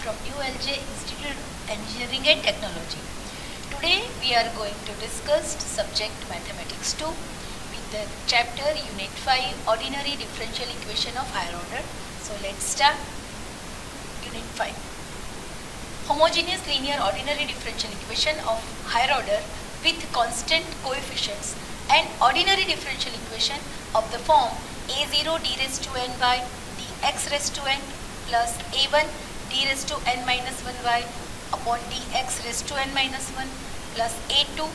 from ULJ Institute of Engineering and Technology. Today we are going to discuss subject Mathematics 2 with the chapter Unit 5 Ordinary Differential Equation of Higher Order. So let's start. Unit 5 Homogeneous Linear Ordinary Differential Equation of Higher Order with constant coefficients and ordinary differential equation of the form a0 d raised to n by dx raised to n plus a1 d raised to n minus 1y upon dx raised to n minus 1 plus a2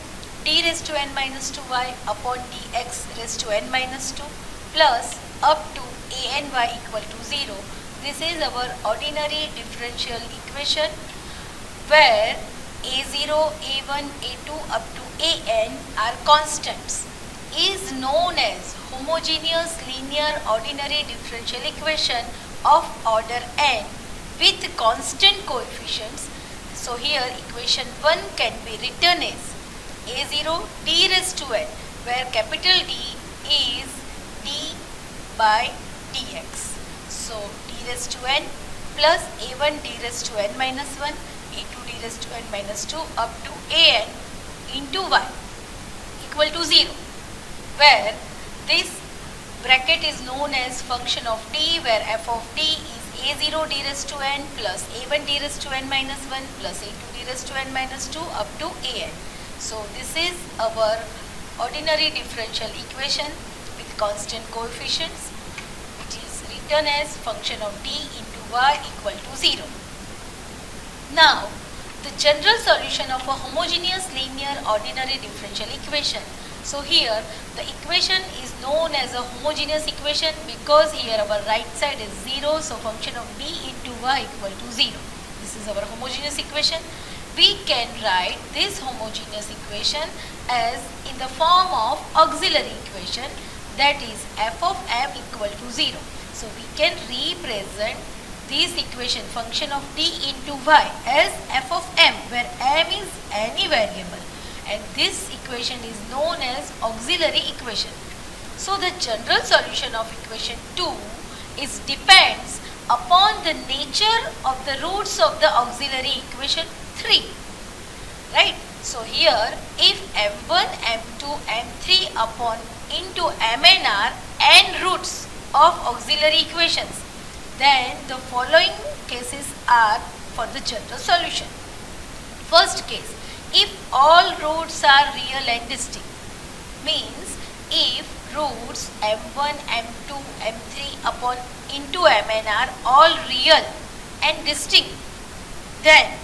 d raised to n minus 2y upon dx raised to n minus 2 plus up to a n y equal to 0. This is our ordinary differential equation where a0, a1, a2 up to an are constants, is known as homogeneous linear ordinary differential equation of order n with constant coefficients. So here equation 1 can be written as a0 d raised to n, where capital D is d by dx. So d raised to n plus a1 d raised to n minus 1, a2 d raised to n minus 2 up to an into y equal to 0, where this bracket is known as function of t, where f of t is a0 d raised to n plus a1 d raised to n minus 1 plus a2 d raised to n minus 2 up to an. So this is our ordinary differential equation with constant coefficients, which is written as function of t into y equal to 0. Now, the general solution of a homogeneous linear ordinary differential equation. So here the equation is known as a homogeneous equation because here our right side is 0, so function of d into y equal to 0. This is our homogeneous equation. We can write this homogeneous equation as in the form of auxiliary equation, that is f of m equal to 0. So we can represent this equation function of t into y as f of m, where m is any variable, and this equation is known as auxiliary equation. So the general solution of equation 2 is depends upon the nature of the roots of the auxiliary equation 3, right? So here if m1, m2, m3 upon into mn are n roots of auxiliary equations, then the following cases are for the general solution. First case, if all roots are real and distinct, means if roots m1, m2, m3 upon into mn are all real and distinct, then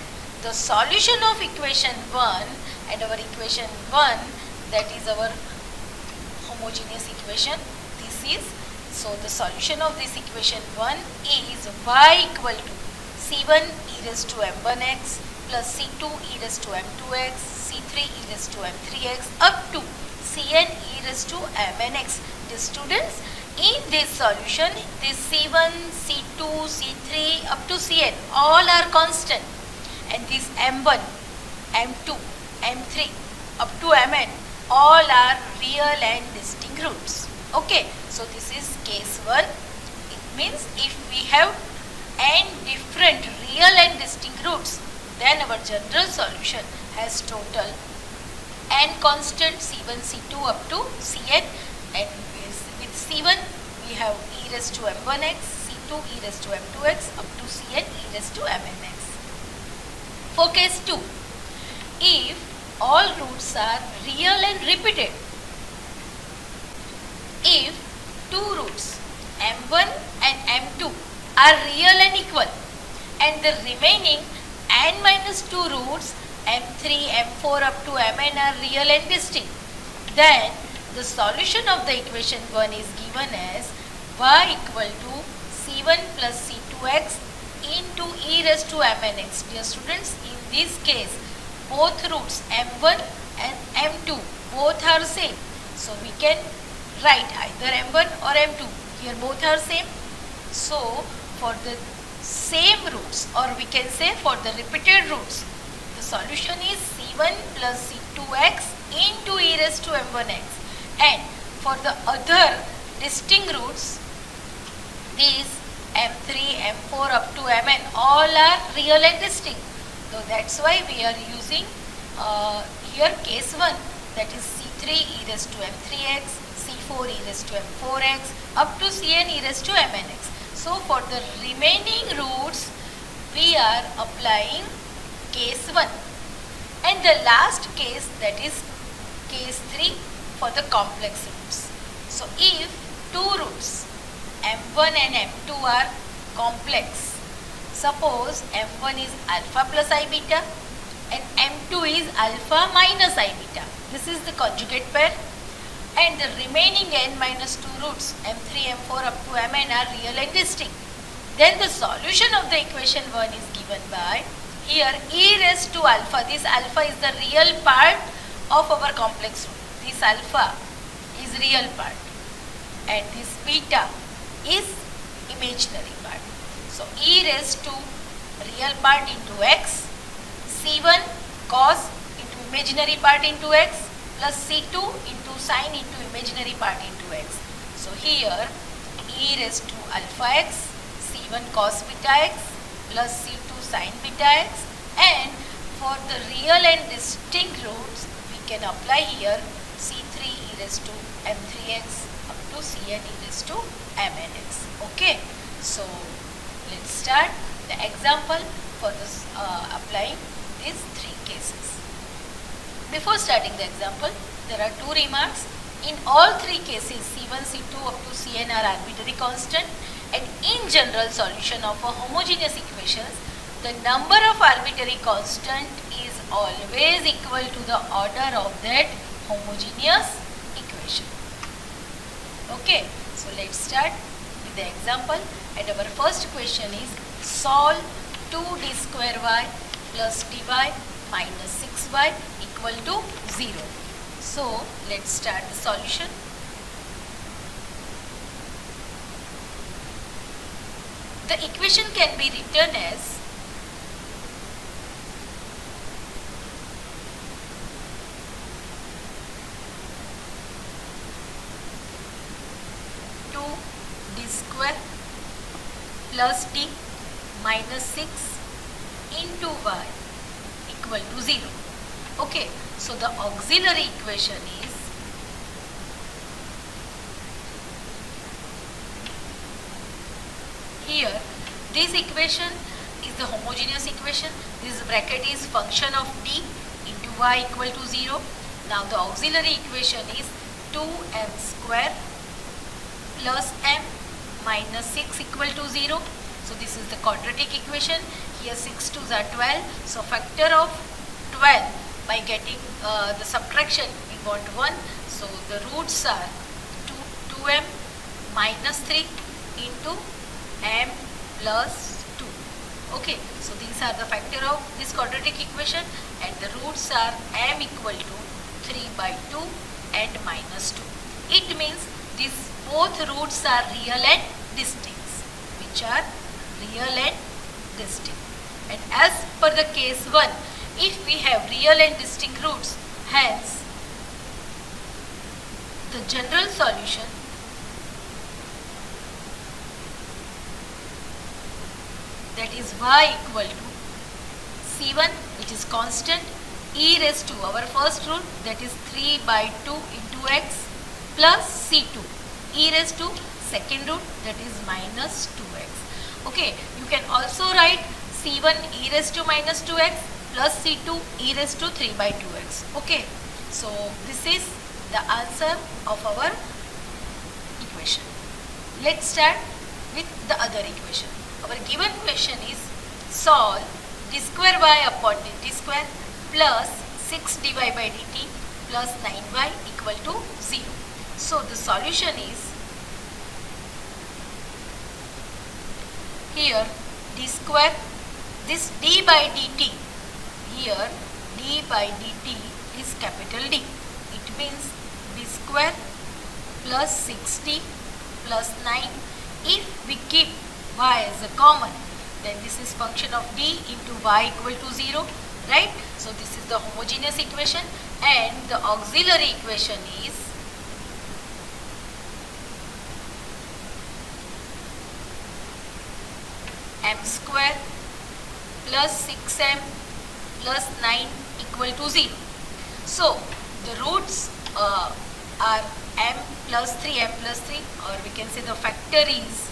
the solution of equation 1, and our equation 1, that is our homogeneous equation, this is, so the solution of this equation 1 is y equal to c1 e raised to m1x plus c2 e raised to m2x, c3 e raised to m3x up to cn e raised to mnx. The students, in this solution, this c1, c2, c3 up to cn all are constant, and this m1, m2, m3 up to mn all are real and distinct roots. Okay, so this is case 1. It means if we have n different real and distinct roots, then our general solution has total n constant c1, c2 up to cn, and with c1 we have e raised to m1x, c2 e raised to m2x up to cn e raised to mnx. For case 2, if all roots are real and repeated, if two roots m1 and m2 are real and equal, and the remaining n minus 2 roots m3, m4 up to mn are real and distinct, then the solution of the equation 1 is given as y equal to c1 plus c2x into e raised to mnx. Dear students, in this case both roots m1 and m2 both are same, so we can write either m1 or m2. Here both are same, so for the same roots, or we can say for the repeated roots, the solution is c1 plus c2x into e raised to m1x, and for the other distinct roots, these M3, M4 up to Mn all are real and distinct. So that's why we are using here case 1, that is C3 e raised to M3x, C4 e raised to M4x up to Cn e raised to Mnx. So for the remaining roots we are applying case 1, and the last case, that is case 3 for the complex roots. So if two roots M1 and M2 are complex, suppose M1 is alpha plus I beta and M2 is alpha minus I beta. This is the conjugate pair, and the remaining n minus 2 roots M3, M4 up to Mn are real and distinct. Then the solution of the equation 1 is given by here e raised to alpha. This alpha is the real part of our complex root. This alpha is real part and this beta is imaginary part. So e raised to real part into x, C1 cos into imaginary part into x, plus C2 into sine into imaginary part into x. So here e raised to alpha x, C1 cos beta x plus C2 sine beta x, and for the real and distinct roots we can apply here C3 e raised to M3x up to Cn e raised to Mnx. Okay, so let's start the example for this applying these three cases. Before starting the example, there are two remarks. In all three cases, C1, C2 up to Cn are arbitrary constant, and in general solution of a homogeneous equations, the number of arbitrary constant is always equal to the order of that homogeneous equation. Okay, so let's start with the example, and our first question is solve 2d square y plus dy minus 6y equal to 0. So let's start the solution. The equation can be written as d square plus d minus 6 into y equal to 0. Okay, so the auxiliary equation is here. This equation is the homogeneous equation. This bracket is function of d into y equal to 0. Now the auxiliary equation is 2m square plus m minus 6 equal to 0. So this is the quadratic equation. Here 6 2s are 12. So factor of 12 by getting the subtraction we want 1. So the roots are 2m minus 3 into m plus 2. Okay, so these are the factor of this quadratic equation, and the roots are m equal to 3 by 2 and minus 2. It means these both roots are real and distinct, which are real and distinct. And as per the case 1, if we have real and distinct roots, hence the general solution that is y equal to C1, which is constant, e raised to our first root, that is 3 by 2 into x, plus C2 e raised to second root, that is minus 2x. Okay, you can also write C1 e raised to minus 2x plus C2 e raised to 3 by 2x. Okay, so this is the answer of our equation. Let's start with the other equation. Our given question is solve d square y upon dt square plus 6 dy by dt plus 9y equal to 0. So the solution is here d square, this d by dt, here d by dt is capital D. It means d square plus 6d plus 9. If we keep y as a common, then this is function of d into y equal to 0, right? So this is the homogeneous equation, and the auxiliary equation is m square plus 6m plus 9 equal to 0. So the roots are m plus 3, or we can say the factor is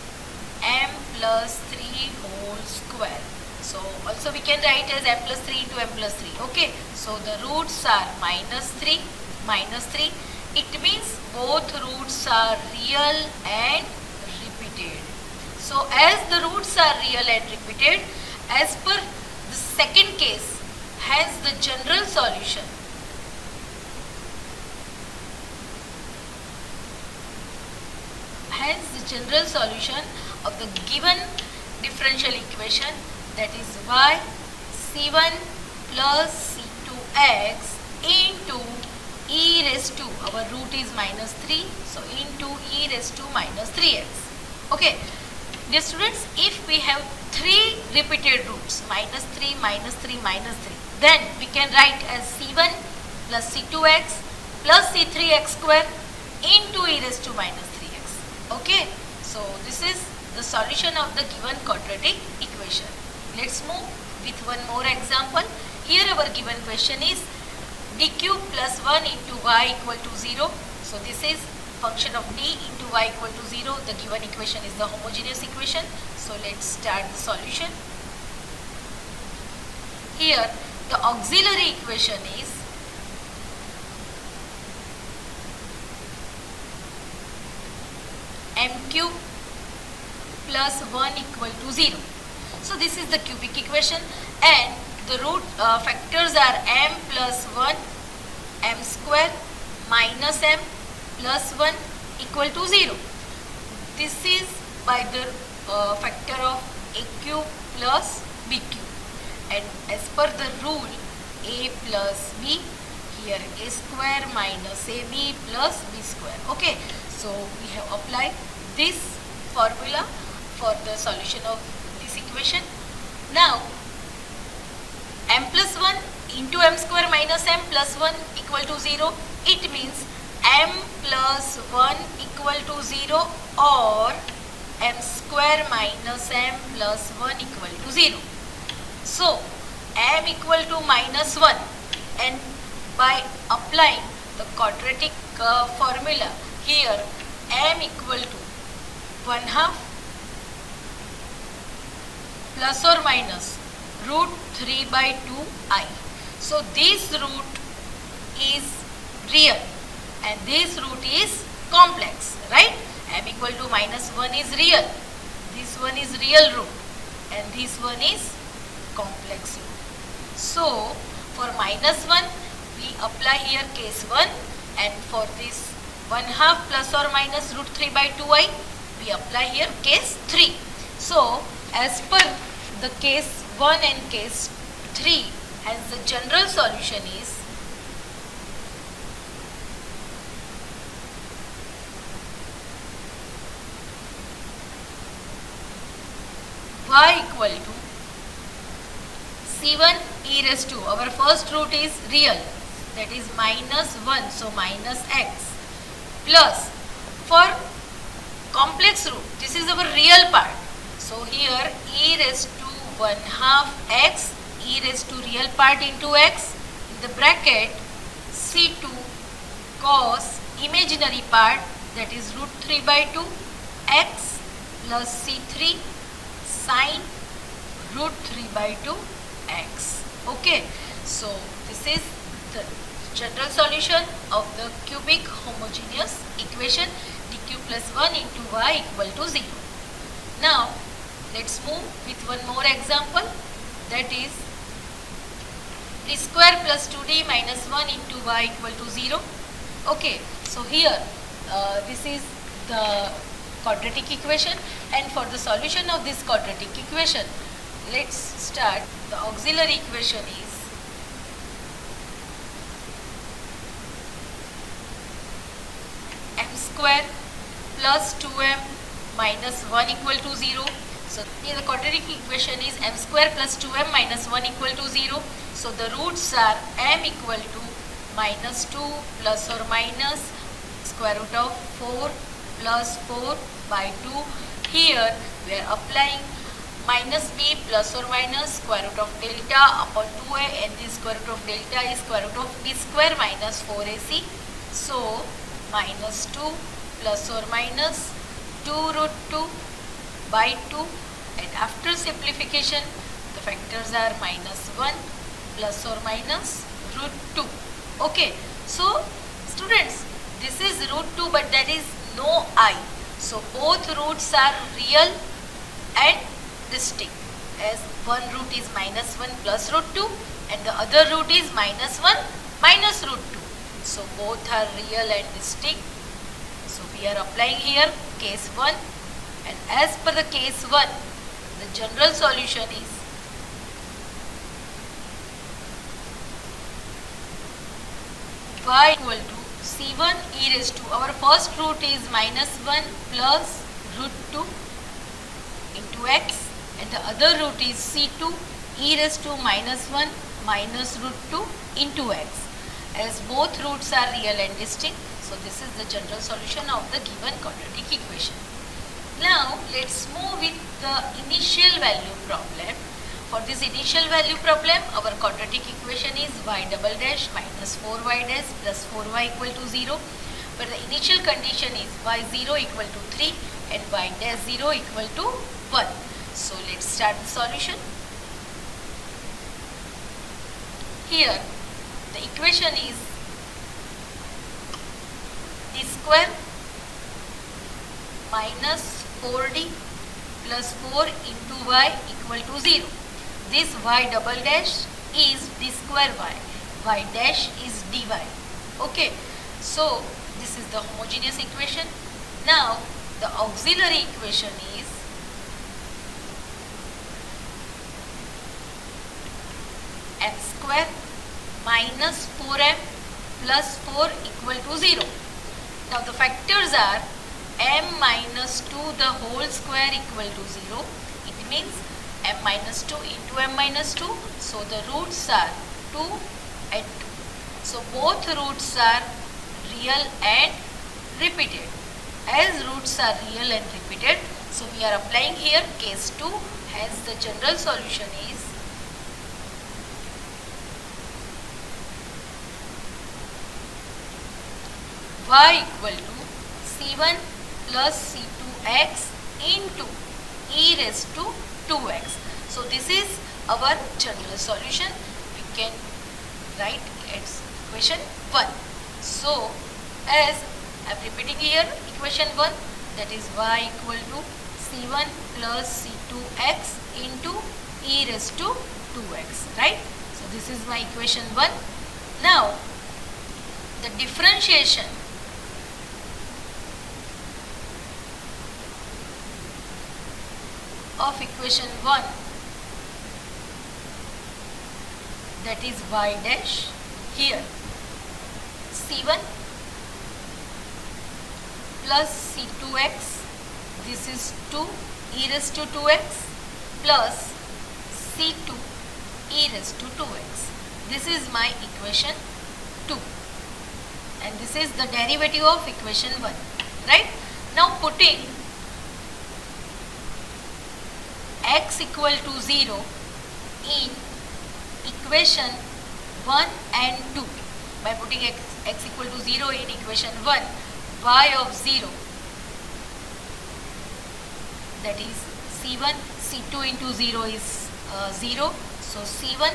m plus 3 whole square. So also we can write as m plus 3 into m plus 3. Okay, so the roots are minus 3, minus 3. It means both roots are real and repeated. So as the roots are real and repeated, as per the second case, hence the general solution of the given differential equation, that is y c1 plus c2x into e raised to, our root is minus 3, so into e raised to minus 3x. Okay, dear students, if we have 3 repeated roots, minus 3, minus 3, minus 3, then we can write as c1 plus c2x plus c3x square into e raised to minus 3x. Okay, so this is the solution of the given quadratic equation. Let's move with one more example. Here our given question is d cube plus 1 into y equal to 0. So this is function of d into y equal to 0. The given equation is the homogeneous equation. So let's start the solution. Here the auxiliary equation is m cube plus 1 equal to 0. So this is the cubic equation, and the root factors are m plus 1, m square minus m plus 1 equal to 0. This is by the factor of a cube plus b cube, and as per the rule a plus b, here a square minus ab plus b square. Okay, so we have applied this formula for the solution of this equation. Now m plus 1 into m square minus m plus 1 equal to 0. It means m plus 1 equal to 0 or m square minus m plus 1 equal to 0. So m equal to minus 1, and by applying the quadratic formula, here m equal to 1/2 plus or minus root 3 by 2i. So this root is real and this root is complex, right? M equal to minus 1 is real, this one is real root, and this one is complex root. So for minus 1 we apply here case 1, and for this 1/2 plus or minus root 3 by 2i we apply here case 3. So as per the case 1 and case 3, as the general solution is y equal to c1 e raised to, our first root is real, that is minus 1, so minus x, plus for complex root, this is our real part, so here e raised to 1/2 x, e raised to real part into x, in the bracket c2 cos imaginary part, that is root 3 by 2 x plus c3 sin root 3 by 2 x. Okay, so this is the general solution of the cubic homogeneous equation d cube plus 1 into y equal to 0. Now let's move with one more example, that is d square plus 2d minus 1 into y equal to 0. Okay, so here this is the quadratic equation, and for the solution of this quadratic equation, let's start. The auxiliary equation is m square plus 2m minus 1 equal to 0. So here the quadratic equation is m square plus 2m minus 1 equal to 0. So the roots are m equal to minus 2 plus or minus square root of 4 plus 4 by 2. Here we are applying minus b plus or minus square root of delta upon 2a, and this square root of delta is square root of b square minus 4ac. So minus 2 plus or minus 2 root 2 by 2, and after simplification the factors are minus 1 plus or minus root 2. Okay, so students, this is root 2 but there is no I. So both roots are real and distinct, as one root is minus 1 plus root 2 and the other root is minus 1 minus root 2. So both are real and distinct. So we are applying here case 1, and as per the case 1, the general solution is y equal to c1 e raised to, our first root is minus 1 plus root 2 into x, and the other root is c2 e raised to minus 1 minus root 2 into x, as both roots are real and distinct. So this is the general solution of the given quadratic equation. Now let's move with the initial value problem. For this initial value problem, our quadratic equation is y double dash minus 4y dash plus 4y equal to 0, but the initial condition is y0 equal to 3 and y dash 0 equal to 1. So let's start the solution. Here the equation is d square minus 4d plus 4 into y equal to 0. This y double dash is d square y dash is dy. Okay, so this is the homogeneous equation. Now the auxiliary equation is m square minus 4m plus 4 equal to 0. Now the factors are m minus 2 the whole square equal to 0. It means m minus 2 into m minus 2. So the roots are 2 and 2. So both roots are real and repeated. As roots are real and repeated, so we are applying here case 2, as the general solution is y equal to c1 plus c2x into e raised to 2x. So this is our general solution. We can write its equation 1. So as I am repeating here equation 1, that is y equal to c1 plus c2x into e raised to 2x, right? So this is my equation 1. Now the differentiation of equation 1, that is y dash, here c1 plus c2x, this is 2 e raised to 2x plus c2 e raised to 2x. This is my equation 2 and this is the derivative of equation 1, right? Now putting x equal to 0 in equation 1 and 2, by putting x equal to 0 in equation 1, y of 0, that is c1, c2 into 0 is 0, so c1,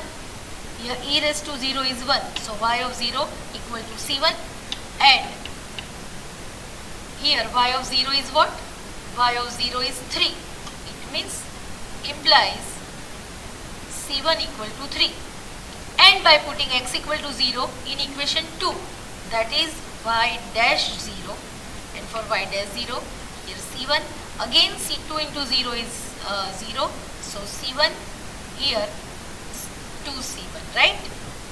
here e raised to 0 is 1, so y of 0 equal to c1, and here y of 0 is what? Y of 0 is 3, it means implies c1 equal to 3, and by putting x equal to 0 in equation 2, that is y dash 0, and for y dash 0 here c1, again c2 into 0 is 0, so c1 here 2c1, right,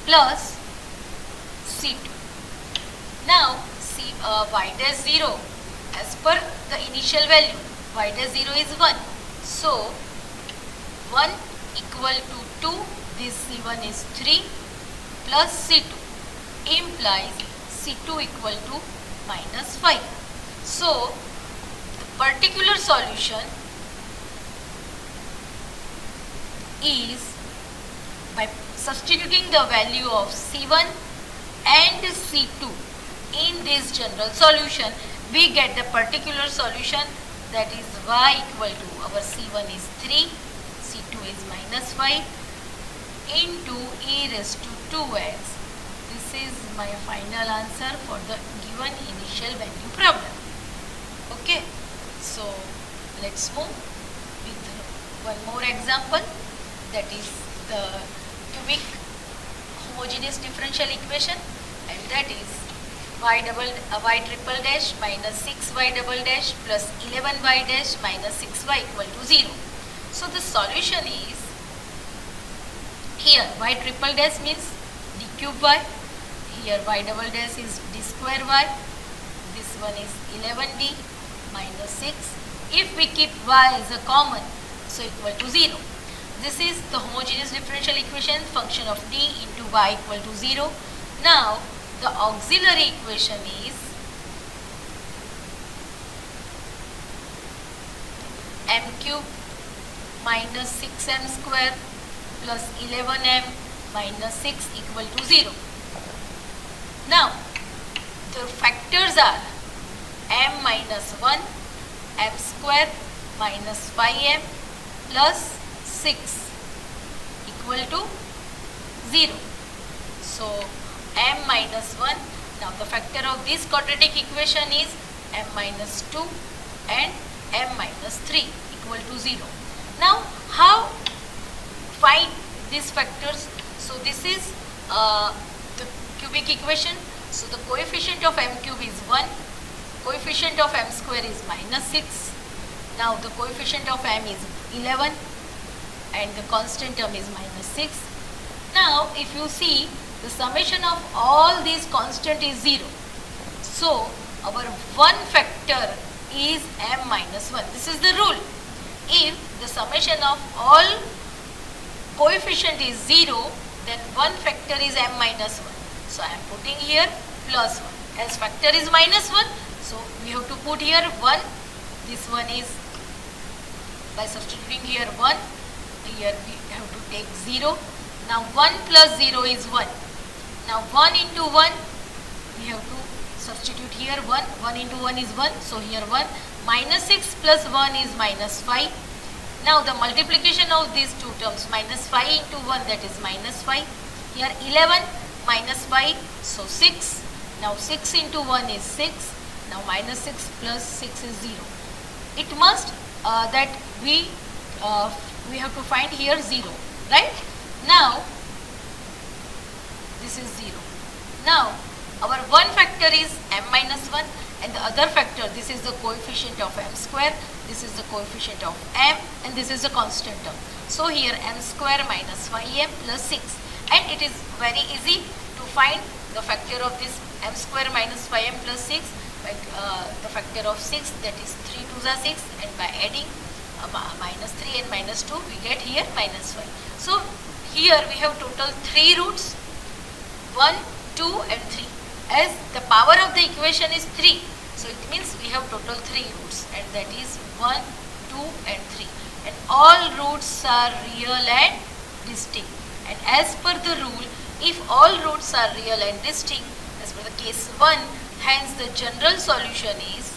plus c2. Now y dash 0, as per the initial value, y dash 0 is 1, so 1 equal to 2, this c1 is 3 plus c2 implies c2 equal to minus 5. So the particular solution is by substituting the value of C1 and C2 in this general solution, we get the particular solution, that is y equal to, our C1 is 3, C2 is minus 5 into e raised to 2x. This is my final answer for the given initial value problem. Okay, so let's move with one more example, that is the cubic homogeneous differential equation, and that is y triple dash minus 6y double dash plus 11y dash minus 6y equal to 0. So the solution is, here y triple dash means d cube y, here y double dash is d square y, this one is 11d minus 6. If we keep y as a common, so equal to 0. This is the homogeneous differential equation, function of d into y equal to 0. Now the auxiliary equation is m cube minus 6m square plus 11m minus 6 equal to 0. Now the factors are m minus 1, m square minus 5m plus 6 equal to 0. So m minus 1, now the factor of this quadratic equation is m minus 2 and m minus 3 equal to 0. Now how find these factors? So this is the cubic equation. So the coefficient of m cube is 1, coefficient of m square is minus 6. Now the coefficient of m is 11 and the constant term is minus 6. Now if you see, the summation of all these constant is 0. So our one factor is m minus 1. This is the rule. If the summation of all coefficient is 0, then one factor is m minus 1. So I am putting here plus 1. As factor is minus 1, so we have to put here 1. This one is, by substituting here 1, here we have to take 0. Now 1 plus 0 is 1. Now 1 into 1, we have to substitute here 1. 1 into 1 is 1. So here 1. Minus 6 plus 1 is minus 5. Now the multiplication of these two terms, minus 5 into 1, that is minus 5. Here 11 minus 5, so 6. Now 6 into 1 is 6. Now minus 6 plus 6 is 0. It must that we have to find here 0, right? Now this is 0. Now our one factor is m minus 1 and the other factor, this is the coefficient of m square, this is the coefficient of m and this is the constant term. So here m square minus 5m plus 6, and it is very easy to find the factor of this m square minus 5m plus 6 by the factor of 6, that is 3 2s are 6, and by adding minus 3 and minus 2 we get here minus 5. So here we have total 3 roots, 1, 2 and 3. As the power of the equation is 3, so it means we have total 3 roots, and that is 1, 2 and 3. And all roots are real and distinct. And as per the rule, if all roots are real and distinct, as per the case 1, hence the general solution is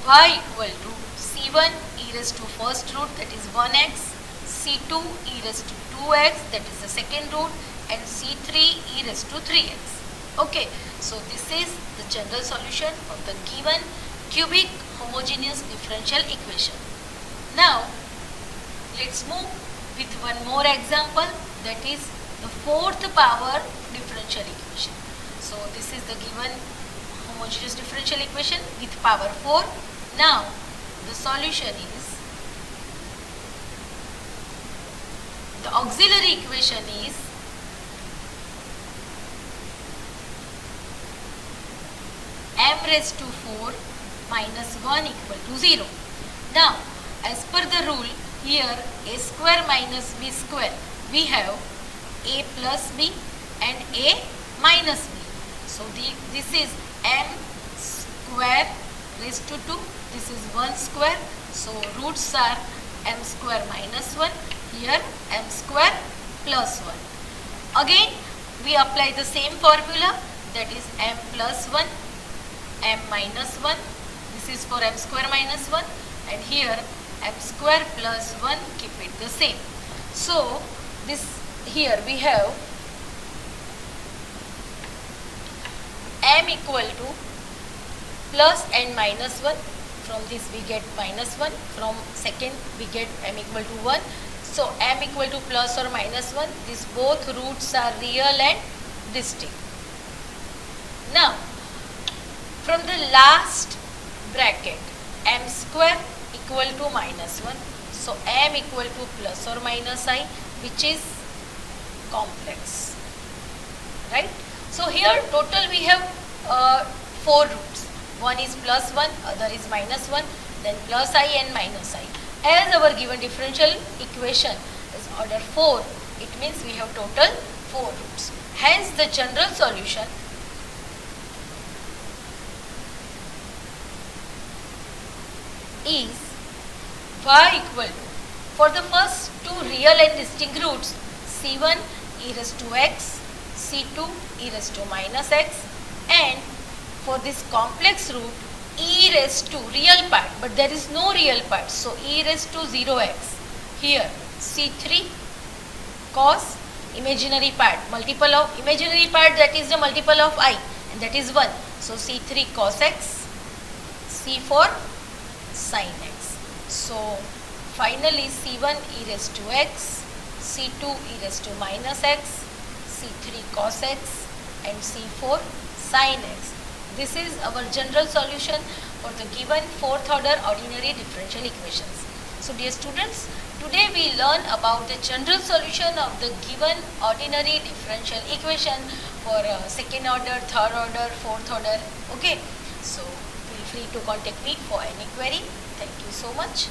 y equal to c1 e raised to first root, that is 1x, c2 e raised to 2x, that is the second root, and c3 e raised to 3x. Okay, so this is the general solution of the given cubic homogeneous differential equation. Now let's move with one more example, that is the fourth power differential equation. So this is the given homogeneous differential equation with power 4. Now the solution is, the auxiliary equation is m raised to 4 minus 1 equal to 0. Now as per the rule, here a square minus b square, we have a plus b and a minus b. So this is m square raised to 2. This is 1 square. So roots are m square minus 1. Here m square plus 1. Again we apply the same formula, that is m plus 1, m minus 1. This is for m square minus 1, and here m square plus 1, keep it the same. So this here we have m equal to plus n minus 1. From this we get minus 1. From second we get m equal to 1. So m equal to plus or minus 1. These both roots are real and distinct. Now from the last bracket, m square equal to minus 1. So m equal to plus or minus I, which is complex, right? So here total we have 4 roots. One is plus 1, other is minus 1, then plus I and minus I. As our given differential equation is order 4, it means we have total 4 roots. Hence the general solution is y equal to, for the first two real and distinct roots, c1 e raised to x, c2 e raised to minus x, and for this complex root e raised to real part, but there is no real part, so e raised to 0x. Here c3 cos imaginary part, multiple of imaginary part, that is the multiple of I, and that is 1. So c3 cos x, c4 sin x. So finally c1 e raised to x, c2 e raised to minus x, c3 cos x, and c4 sin x. This is our general solution for the given fourth order ordinary differential equations. So dear students, today we learn about the general solution of the given ordinary differential equation for second order, third order, fourth order. Okay. So feel free to contact me for any query. Thank you so much.